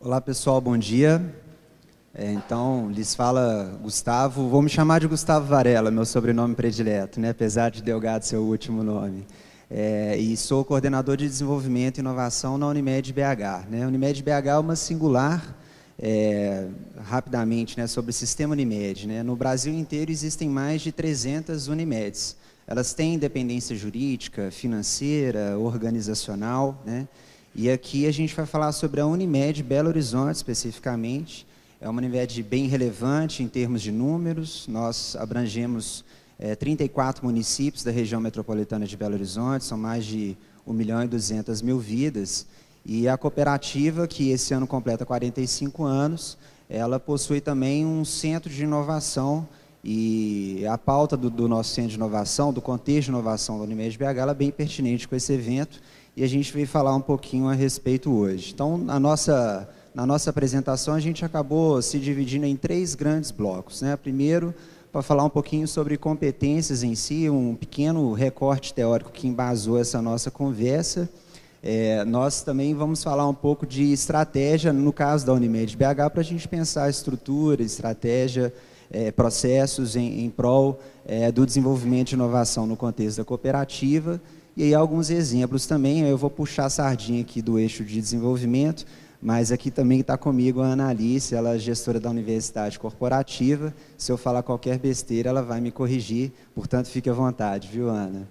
Olá pessoal, bom dia. Então, lhes fala Gustavo, vou me chamar de Gustavo Varela, meu sobrenome predileto, né? Apesar de Delgado ser o último nome. E sou coordenador de desenvolvimento e inovação na Unimed BH. Né? A Unimed BH é uma singular, rapidamente, né, sobre o sistema Unimed. Né? No Brasil inteiro existem mais de 300 Unimeds. Elas têm independência jurídica, financeira, organizacional, né? E aqui a gente vai falar sobre a Unimed Belo Horizonte, especificamente. É uma Unimed bem relevante em termos de números. Nós abrangemos 34 municípios da região metropolitana de Belo Horizonte, são mais de 1.200.000 vidas. E a cooperativa, que esse ano completa 45 anos, ela possui também um centro de inovação. E a pauta do nosso centro de inovação, do contexto de inovação da Unimed BH, ela é bem pertinente com esse evento. E a gente veio falar um pouquinho a respeito hoje. Então, na nossa apresentação, a gente acabou se dividindo em 3 grandes blocos. Né? Primeiro, para falar um pouquinho sobre competências em si, um pequeno recorte teórico que embasou essa nossa conversa. Nós também vamos falar um pouco de estratégia, no caso da Unimed BH, para a gente pensar a estrutura, estratégia, processos em prol do desenvolvimento de inovação no contexto da cooperativa. E aí alguns exemplos também, eu vou puxar a sardinha aqui do eixo de desenvolvimento, mas aqui também está comigo a Ana Alice, ela é gestora da Universidade Corporativa. Se eu falar qualquer besteira, ela vai me corrigir, portanto, fique à vontade, viu, Ana?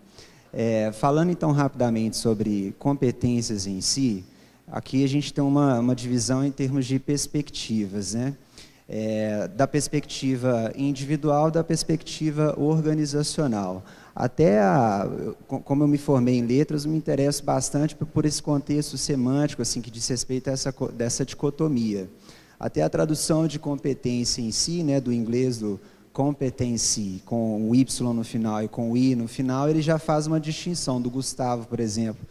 Falando então rapidamente sobre competências em si, aqui a gente tem uma divisão em termos de perspectivas, né? Da perspectiva individual, da perspectiva organizacional. Como eu me formei em letras, eu me interesso bastante por esse contexto semântico, assim, que diz respeito a dessa dicotomia. Até a tradução de competência em si, né, do inglês do competency, com o Y no final e com o I no final, ele já faz uma distinção do Gustavo, por exemplo,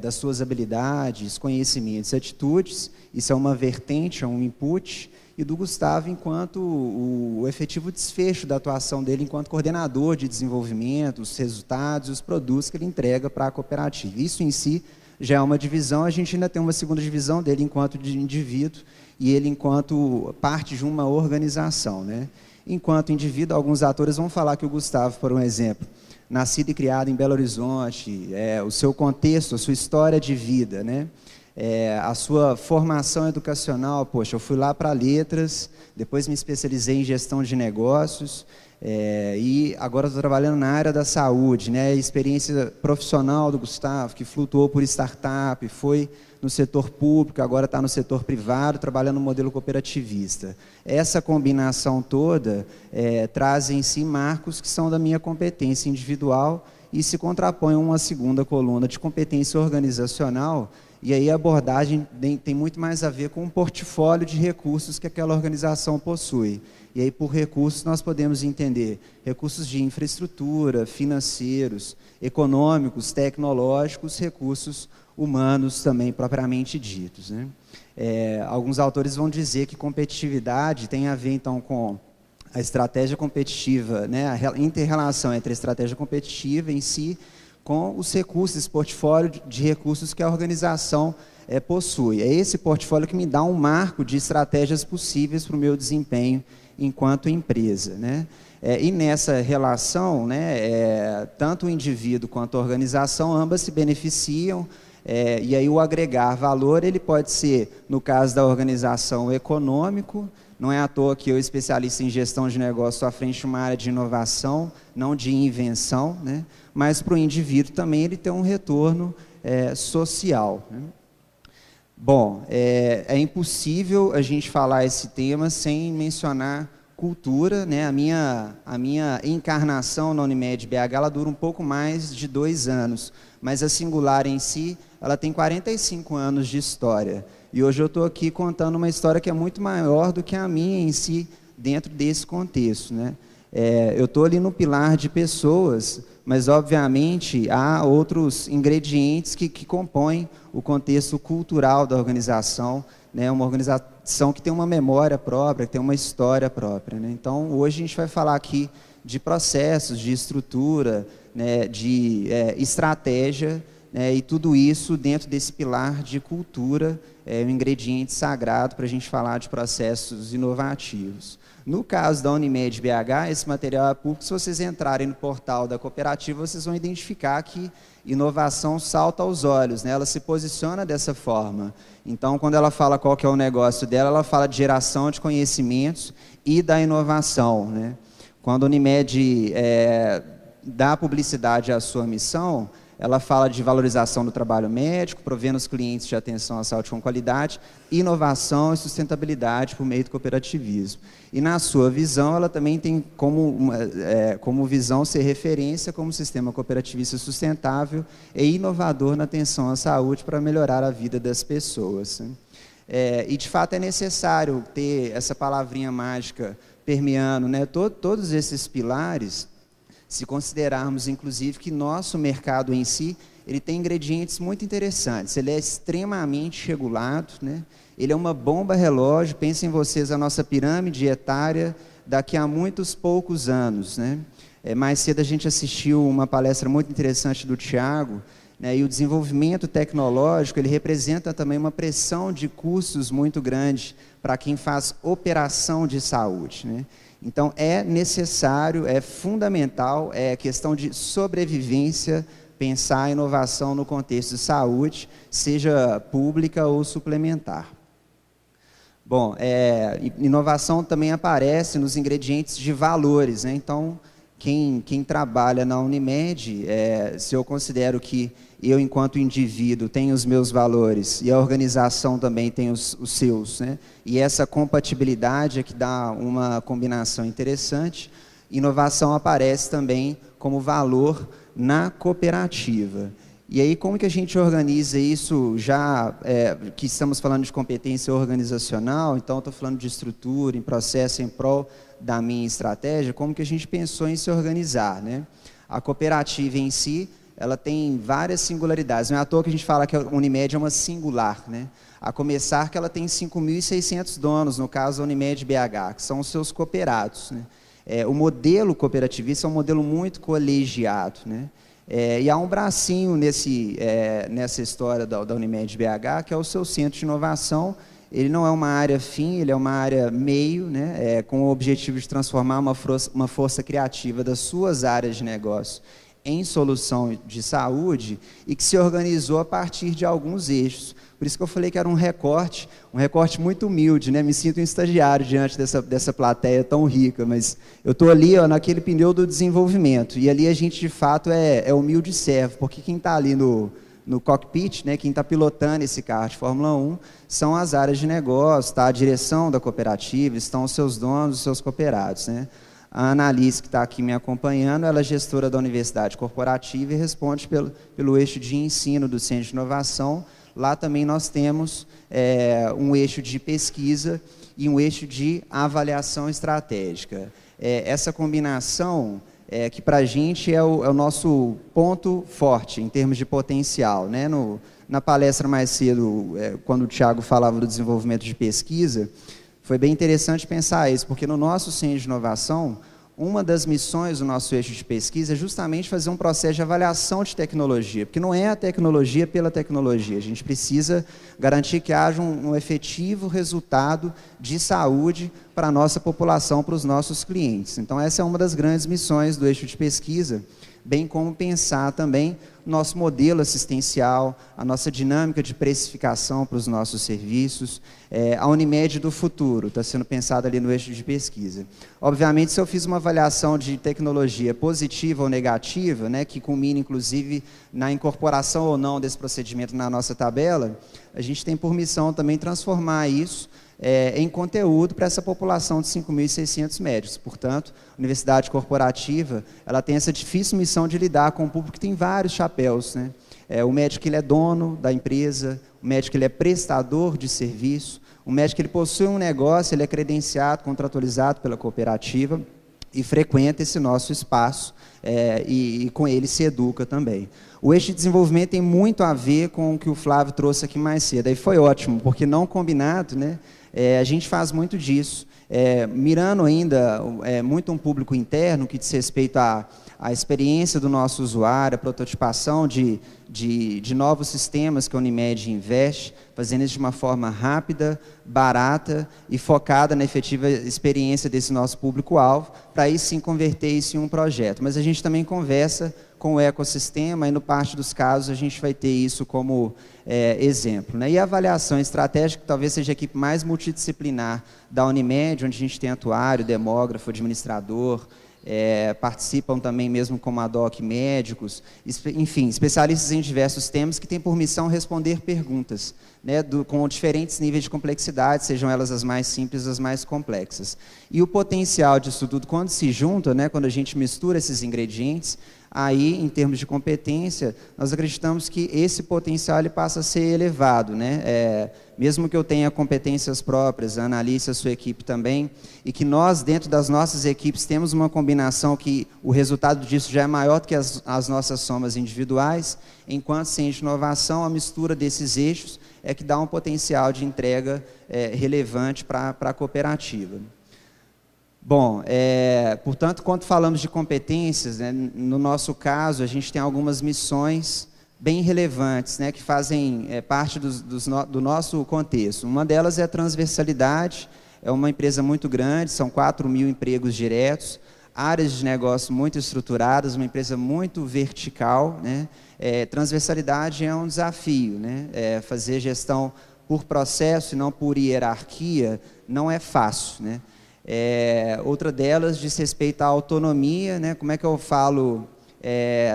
das suas habilidades, conhecimentos, atitudes. Isso é uma vertente, é um input, e do Gustavo enquanto o efetivo desfecho da atuação dele enquanto coordenador de desenvolvimento, os resultados e os produtos que ele entrega para a cooperativa. Isso em si já é uma divisão, a gente ainda tem uma segunda divisão dele enquanto de indivíduo e ele enquanto parte de uma organização. Né? Enquanto indivíduo, alguns atores vão falar que o Gustavo, por um exemplo, nascido e criado em Belo Horizonte, o seu contexto, a sua história de vida, né? A sua formação educacional, poxa, eu fui lá para letras, depois me especializei em gestão de negócios, e agora estou trabalhando na área da saúde, né? A experiência profissional do Gustavo, que flutuou por startup, foi no setor público, agora está no setor privado, trabalhando no modelo cooperativista. Essa combinação toda traz em si marcos que são da minha competência individual e se contrapõe a uma segunda coluna de competência organizacional. E aí a abordagem tem muito mais a ver com o portfólio de recursos que aquela organização possui. E aí, por recursos, nós podemos entender recursos de infraestrutura, financeiros, econômicos, tecnológicos, recursos humanos também, propriamente ditos. Né? Alguns autores vão dizer que competitividade tem a ver, então, com a estratégia competitiva, né? A inter-relação entre a estratégia competitiva em si com os recursos, esse portfólio de recursos que a organização possui. É esse portfólio que me dá um marco de estratégias possíveis para o meu desempenho enquanto empresa. Né? E nessa relação, né, tanto o indivíduo quanto a organização, ambas se beneficiam, e aí o agregar valor, ele pode ser, no caso da organização, econômico. Não é à toa que eu, especialista em gestão de negócio, estou à frente de uma área de inovação, não de invenção, né? Mas para o indivíduo também ele tem um retorno social. Né? Bom, é impossível a gente falar esse tema sem mencionar cultura. Né? A minha encarnação na Unimed BH ela dura um pouco mais de 2 anos, mas a Singular em si ela tem 45 anos de história. E hoje eu estou aqui contando uma história que é muito maior do que a minha em si, dentro desse contexto. Né? Eu estou ali no pilar de pessoas, mas, obviamente, há outros ingredientes que compõem o contexto cultural da organização, né? Uma organização que tem uma memória própria, que tem uma história própria. Né? Então, hoje a gente vai falar aqui de processos, de estrutura, né? De estratégia, né, e tudo isso dentro desse pilar de cultura, um ingrediente sagrado para a gente falar de processos inovativos. No caso da Unimed BH, esse material é público. Se vocês entrarem no portal da cooperativa, vocês vão identificar que inovação salta aos olhos, né? Ela se posiciona dessa forma. Então, quando ela fala qual que é o negócio dela, ela fala de geração de conhecimentos e da inovação, né? Quando a Unimed dá publicidade à sua missão, ela fala de valorização do trabalho médico, provendo os clientes de atenção à saúde com qualidade, inovação e sustentabilidade por meio do cooperativismo. E na sua visão, ela também tem como visão ser referência como sistema cooperativista sustentável e inovador na atenção à saúde para melhorar a vida das pessoas, né? E, de fato, é necessário ter essa palavrinha mágica permeando, né, todos esses pilares, se considerarmos, inclusive, que nosso mercado em si, ele tem ingredientes muito interessantes. Ele é extremamente regulado, né? Ele é uma bomba relógio. Pensem vocês, a nossa pirâmide etária daqui a muitos poucos anos, né? Mais cedo a gente assistiu uma palestra muito interessante do Tiago, né? E o desenvolvimento tecnológico, ele representa também uma pressão de custos muito grande para quem faz operação de saúde, né? Então, é necessário, é fundamental, é questão de sobrevivência, pensar a inovação no contexto de saúde, seja pública ou suplementar. Bom, inovação também aparece nos ingredientes de valores, né? Então, quem trabalha na Unimed, se eu considero que eu, enquanto indivíduo, tenho os meus valores e a organização também tem os seus, né? E essa compatibilidade é que dá uma combinação interessante. Inovação aparece também como valor na cooperativa. E aí, como que a gente organiza isso, já que estamos falando de competência organizacional, então estou falando de estrutura, em processo, em prol da minha estratégia, como que a gente pensou em se organizar, né? A cooperativa em si, ela tem várias singularidades. Não é à toa que a gente fala que a Unimed é uma singular, né? A começar que ela tem 5.600 donos, no caso da Unimed BH, que são os seus cooperados, né? O modelo cooperativista é um modelo muito colegiado, né? E há um bracinho nessa história da Unimed BH, que é o seu centro de inovação. Ele não é uma área fim, ele é uma área meio, né? Com o objetivo de transformar uma força criativa das suas áreas de negócio em solução de saúde, e que se organizou a partir de alguns eixos. Por isso que eu falei que era um recorte muito humilde, né? Me sinto um estagiário diante dessa plateia tão rica, mas eu estou ali, naquele pneu do desenvolvimento, e ali a gente, de fato, é humilde servo, porque quem está ali no cockpit, né, quem está pilotando esse carro de Fórmula 1, são as áreas de negócio, tá? A direção da cooperativa, estão os seus donos, os seus cooperados, né? A Annalise, que está aqui me acompanhando, ela é gestora da Universidade Corporativa e responde pelo eixo de ensino do Centro de Inovação. Lá também nós temos um eixo de pesquisa e um eixo de avaliação estratégica. Essa combinação, que para a gente é o nosso ponto forte em termos de potencial, né? Na palestra mais cedo, quando o Tiago falava do desenvolvimento de pesquisa, foi bem interessante pensar isso, porque no nosso Centro de Inovação, uma das missões do nosso eixo de pesquisa é justamente fazer um processo de avaliação de tecnologia, porque não é a tecnologia pela tecnologia, a gente precisa garantir que haja um efetivo resultado de saúde para a nossa população, para os nossos clientes. Então, essa é uma das grandes missões do eixo de pesquisa, bem como pensar também nosso modelo assistencial, a nossa dinâmica de precificação para os nossos serviços. A Unimed do futuro está sendo pensada ali no eixo de pesquisa. Obviamente, se eu fiz uma avaliação de tecnologia positiva ou negativa, né, que culmina, inclusive, na incorporação ou não desse procedimento na nossa tabela, a gente tem por missão também transformar isso em conteúdo para essa população de 5.600 médicos. Portanto, a Universidade Corporativa, ela tem essa difícil missão de lidar com um público que tem vários chapéus, né? O médico, ele é dono da empresa, o médico, ele é prestador de serviço, o médico, ele possui um negócio, ele é credenciado, contratualizado pela cooperativa e frequenta esse nosso espaço, e com ele se educa também. O eixo de desenvolvimento tem muito a ver com o que o Flávio trouxe aqui mais cedo. Aí foi ótimo, porque não combinado, né? A gente faz muito disso, mirando ainda muito um público interno que diz respeito a a experiência do nosso usuário, a prototipação de novos sistemas que a Unimed investe, fazendo isso de uma forma rápida, barata e focada na efetiva experiência desse nosso público-alvo, para aí sim converter isso em um projeto. Mas a gente também conversa com o ecossistema e, no parte dos casos, a gente vai ter isso como exemplo, né? E a avaliação estratégica, que talvez seja a equipe mais multidisciplinar da Unimed, onde a gente tem atuário, demógrafo, administrador, participam também mesmo como ad hoc médicos, enfim, especialistas em diversos temas que têm por missão responder perguntas, né, com diferentes níveis de complexidade, sejam elas as mais simples, as mais complexas. E o potencial disso tudo, quando se junta, né, quando a gente mistura esses ingredientes, aí, em termos de competência, nós acreditamos que esse potencial ele passa a ser elevado, né? Mesmo que eu tenha competências próprias, a Analice, a sua equipe também, e que nós, dentro das nossas equipes, temos uma combinação que o resultado disso já é maior do que as nossas somas individuais, enquanto ciência de inovação, a mistura desses eixos é que dá um potencial de entrega relevante para a cooperativa. Bom, portanto, quando falamos de competências, né, no nosso caso, a gente tem algumas missões bem relevantes, né, que fazem parte do nosso contexto. Uma delas é a transversalidade, é uma empresa muito grande, são 4.000 empregos diretos, áreas de negócio muito estruturadas, uma empresa muito vertical, né? Transversalidade é um desafio, né? Fazer gestão por processo e não por hierarquia não é fácil, né? Outra delas diz respeito à autonomia, né? Como é que eu falo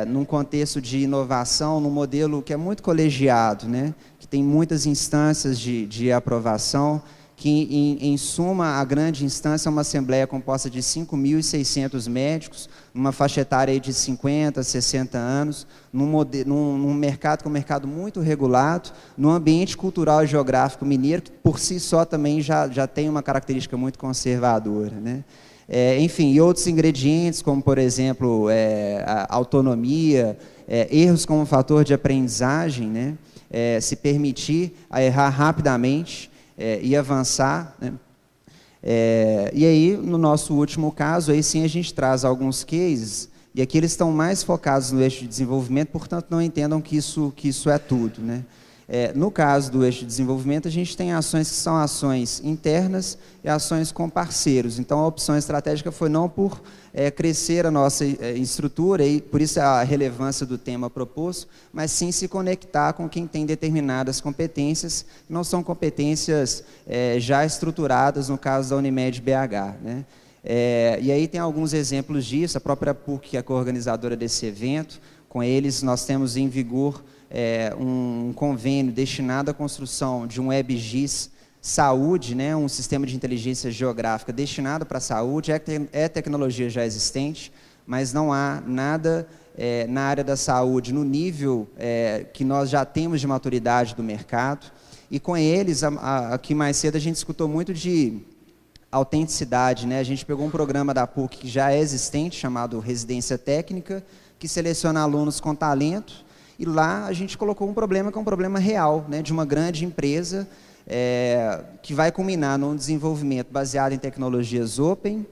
num contexto de inovação, num modelo que é muito colegiado, né? Que tem muitas instâncias de aprovação, que em suma a grande instância é uma assembleia composta de 5.600 médicos, numa faixa etária de 50, 60 anos, num mercado que é um mercado muito regulado, num ambiente cultural e geográfico mineiro, que por si só também já tem uma característica muito conservadora, né? Enfim, e outros ingredientes, como por exemplo, a autonomia, erros como fator de aprendizagem, né? Se permitir a errar rapidamente, e avançar, né? E aí, no nosso último caso, aí sim a gente traz alguns cases, e aqui eles estão mais focados no eixo de desenvolvimento, portanto não entendam que isso é tudo, né? No caso do eixo de desenvolvimento, a gente tem ações que são ações internas e ações com parceiros. Então, a opção estratégica foi não por crescer a nossa estrutura, e por isso a relevância do tema proposto, mas sim se conectar com quem tem determinadas competências, que não são competências já estruturadas, no caso da Unimed BH, né? E aí tem alguns exemplos disso, a própria PUC, que é a coorganizadora desse evento, com eles nós temos em vigor um convênio destinado à construção de um WebGIS saúde, né, um sistema de inteligência geográfica destinado para a saúde, é tecnologia já existente, mas não há nada na área da saúde no nível que nós já temos de maturidade do mercado, e com eles, aqui mais cedo a gente escutou muito de autenticidade, né? A gente pegou um programa da PUC que já é existente, chamado Residência Técnica, que seleciona alunos com talento, e lá a gente colocou um problema que é um problema real, né, de uma grande empresa que vai culminar num desenvolvimento baseado em tecnologias open,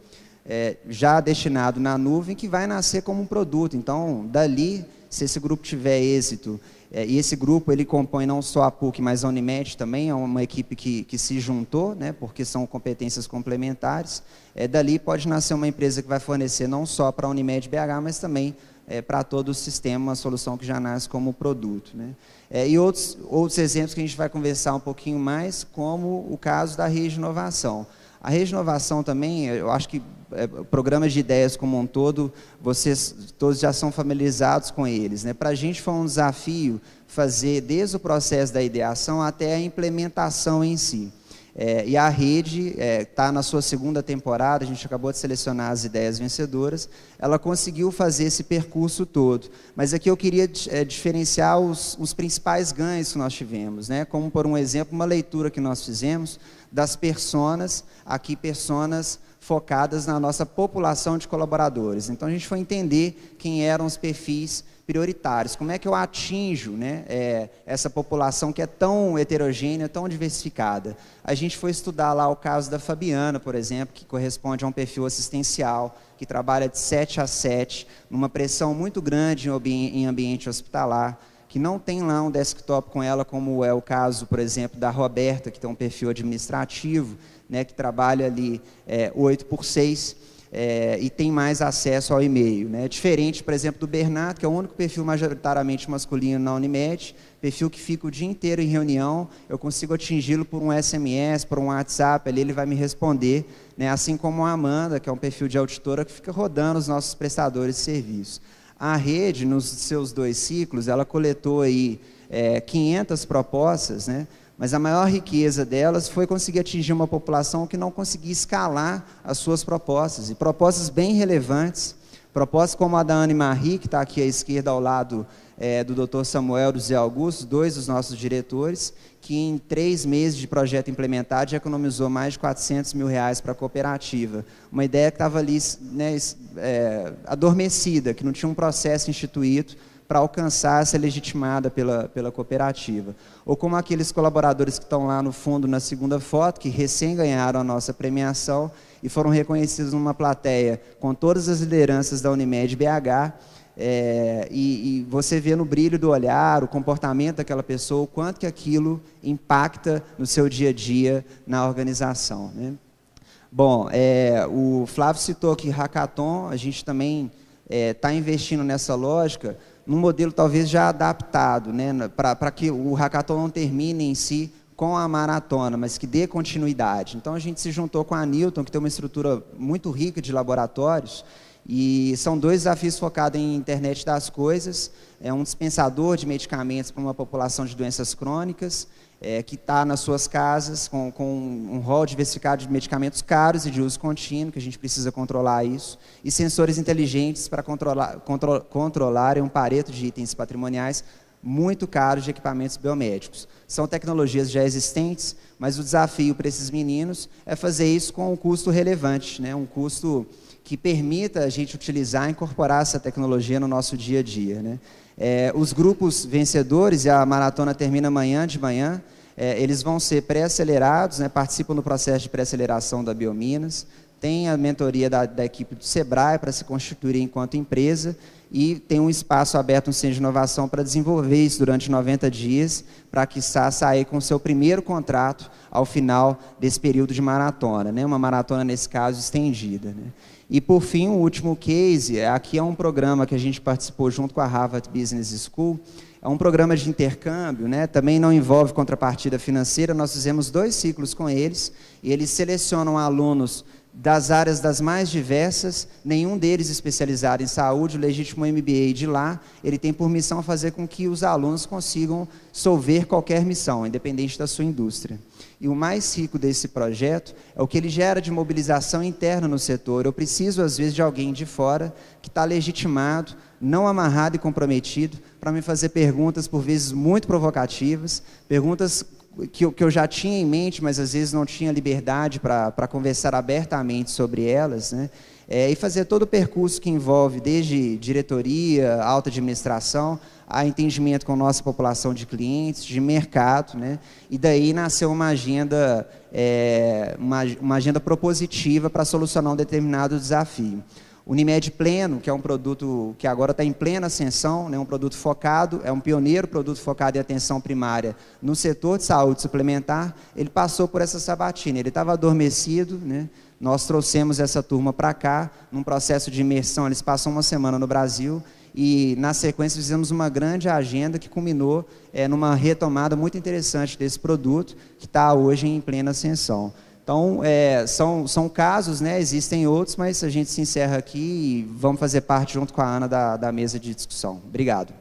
já destinado na nuvem, que vai nascer como um produto. Então, dali, se esse grupo tiver êxito, e esse grupo ele compõe não só a PUC, mas a Unimed também, é uma equipe que se juntou, né, porque são competências complementares, dali pode nascer uma empresa que vai fornecer não só para a Unimed BH, mas também para todo o sistema, uma solução que já nasce como produto, né? E outros exemplos que a gente vai conversar um pouquinho mais, como o caso da rede de inovação. A rede de inovação também, eu acho que programas de ideias como um todo, vocês todos já são familiarizados com eles, né? Para a gente foi um desafio fazer desde o processo da ideação até a implementação em si. E a rede está na sua segunda temporada, a gente acabou de selecionar as ideias vencedoras, ela conseguiu fazer esse percurso todo. Mas aqui eu queria diferenciar os principais ganhos que nós tivemos, né? Como, por um exemplo, uma leitura que nós fizemos das personas, aqui personas focadas na nossa população de colaboradores. Então, a gente foi entender quem eram os perfis prioritários, como é que eu atinjo, né, essa população que é tão heterogênea, tão diversificada. A gente foi estudar lá o caso da Fabiana, por exemplo, que corresponde a um perfil assistencial, que trabalha de 7 a 7, numa pressão muito grande em ambiente hospitalar, que não tem lá um desktop com ela, como é o caso, por exemplo, da Roberta, que tem um perfil administrativo, né, que trabalha ali 8 por 6, e tem mais acesso ao e-mail, né? Diferente, por exemplo, do Bernardo, que é o único perfil majoritariamente masculino na Unimed, perfil que fica o dia inteiro em reunião, eu consigo atingi-lo por um SMS, por um WhatsApp, ali ele vai me responder, né? Assim como a Amanda, que é um perfil de auditora, que fica rodando os nossos prestadores de serviço. A rede, nos seus 2 ciclos, ela coletou aí 500 propostas, né? Mas a maior riqueza delas foi conseguir atingir uma população que não conseguia escalar as suas propostas, e propostas bem relevantes, propostas como a da Anne Marie, que está aqui à esquerda ao lado do Dr. Samuel, do Zé Augusto, 2 dos nossos diretores, que em 3 meses de projeto implementado já economizou mais de R$400 mil para a cooperativa. Uma ideia que estava ali, né, adormecida, que não tinha um processo instituído para alcançar, ser legitimada pela cooperativa. Ou como aqueles colaboradores que estão lá no fundo, na segunda foto, que recém ganharam a nossa premiação e foram reconhecidos numa plateia com todas as lideranças da Unimed BH, e você vê no brilho do olhar, o comportamento daquela pessoa, o quanto que aquilo impacta no seu dia a dia na organização, né? Bom, o Flávio citou aqui Hackathon, a gente também está investindo nessa lógica, num modelo talvez já adaptado, né, para que o hackathon não termine em si com a maratona, mas que dê continuidade. Então, a gente se juntou com a Newton, que tem uma estrutura muito rica de laboratórios, e são 2 desafios focados em internet das coisas, um dispensador de medicamentos para uma população de doenças crônicas, que está nas suas casas, com um rol diversificado de medicamentos caros e de uso contínuo, que a gente precisa controlar isso, e sensores inteligentes para controlarem um pareto de itens patrimoniais muito caros de equipamentos biomédicos. São tecnologias já existentes, mas o desafio para esses meninos é fazer isso com um custo relevante, né? Um custo que permita a gente utilizar e incorporar essa tecnologia no nosso dia a dia, né? Os grupos vencedores, e a maratona termina amanhã de manhã, eles vão ser pré-acelerados, né, participam do processo de pré-aceleração da Biominas, tem a mentoria da equipe do Sebrae para se constituir enquanto empresa, e tem um espaço aberto no Centro de Inovação para desenvolver isso durante 90 dias, para quiçá sair com o seu primeiro contrato ao final desse período de maratona, né, uma maratona, nesse caso, estendida, né. E, por fim, o último case, aqui é um programa que a gente participou junto com a Harvard Business School, é um programa de intercâmbio, né? Também não envolve contrapartida financeira, nós fizemos 2 ciclos com eles, e eles selecionam alunos das áreas das mais diversas, nenhum deles especializado em saúde, o legítimo MBA de lá, ele tem por missão fazer com que os alunos consigam solver qualquer missão, independente da sua indústria. E o mais rico desse projeto é o que ele gera de mobilização interna no setor. Eu preciso, às vezes, de alguém de fora que está legitimado, não amarrado e comprometido, para me fazer perguntas, por vezes, muito provocativas, perguntas que eu já tinha em mente, mas às vezes não tinha liberdade para conversar abertamente sobre elas, né? E fazer todo o percurso que envolve desde diretoria, alta administração, a entendimento com a nossa população de clientes, de mercado, né? E daí nasceu uma agenda propositiva para solucionar um determinado desafio. Unimed Pleno, que é um produto que agora está em plena ascensão, né, um produto focado, é um pioneiro produto focado em atenção primária no setor de saúde suplementar, ele passou por essa sabatina, ele estava adormecido, né, nós trouxemos essa turma para cá, num processo de imersão, eles passam uma semana no Brasil, e na sequência fizemos uma grande agenda que culminou numa retomada muito interessante desse produto, que está hoje em plena ascensão. Então, são casos, né? Existem outros, mas a gente se encerra aqui e vamos fazer parte, junto com a Ana, da mesa de discussão. Obrigado.